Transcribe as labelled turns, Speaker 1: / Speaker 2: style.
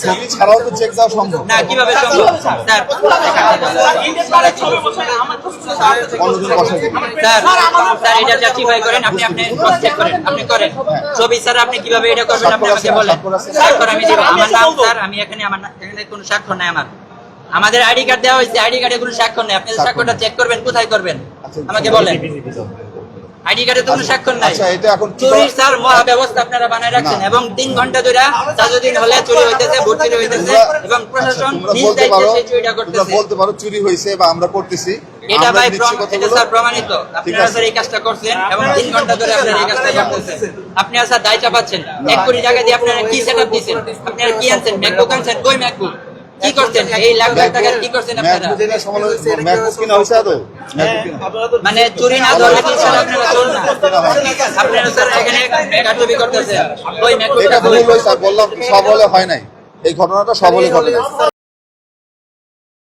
Speaker 1: ছবি ছাড়াও তো চেক দেওয়া সম্ভব
Speaker 2: না, কিভাবে সম্ভব স্যার?
Speaker 1: অন্যজন বসে দিন।
Speaker 2: স্যার স্যার এটা জাস্টিফাই করেন, আপনি ক্রস চেক করেন, আপনি করেন ছবি স্যার, আপনি কিভাবে এটা করবেন আপনি আমাকে বলেন। স্বাক্ষর আমি দিব, আমার নাম স্যার, আমি এখানে এখানে কোনো স্বাক্ষর নাই আমার। আমাদের আইডি কার্ড দেওয়া হয়েছে, আইডি কার্ডে কোনো স্বাক্ষর নেই। আপনি স্বাক্ষরটা চেক করবেন, কোথায় করবেন আমাকে বলেন। আইডি কার্ডে তো কোনো স্বাক্ষর নাই।
Speaker 1: আচ্ছা, এটা এখন
Speaker 2: চুরির স্যার মহা ব্যবস্থা আপনারা বানায় রাখছেন এবং 3 ঘন্টা ধরে যতদিন হলে চুরি হইতেছে, ভোট চুরি হইতেছে এবং প্রশাসন নিজ দায়িত্বে সেই চুরিটা করতেছে।
Speaker 1: বলতে পারো চুরি হয়েছে বা আমরা করতেছি,
Speaker 2: এটা
Speaker 1: আমরা
Speaker 2: ভাই
Speaker 1: নিচ্ছি
Speaker 2: এটা স্যার প্রমাণিত।
Speaker 1: ঠিক
Speaker 2: আপনারা
Speaker 1: আছে।
Speaker 2: স্যার এই কাজটা করছেন এবং 3 ঘন্টা ধরে আপনারা এই কাজটা করতেছেন। আপনারা স্যার দায় চাপাচ্ছেন। 1 কোটি টাকা দিয়ে আপনারা কি সেটআপ দিয়েছেন? আপনারা কি আনছেন? ম্যাকবুক আনছেন? কই ম্যাকবুক? কি করছেন? এই লাখ লাখ টাকা কি করছেন আপনারা?
Speaker 1: ম্যাকবুক কিনা হয়েছে আদৌ?
Speaker 2: মানে চুরি না ধরলে কি স্যার আপনারা চোর না? আপনারা স্যার এখানে কারচুপি করতেছেন। ওই ম্যাকবুক
Speaker 1: এটা ভুল হয়েছে, বললাম সব হলে হয় নাই, এই ঘটনাটা সব হলে ঘটে নাই।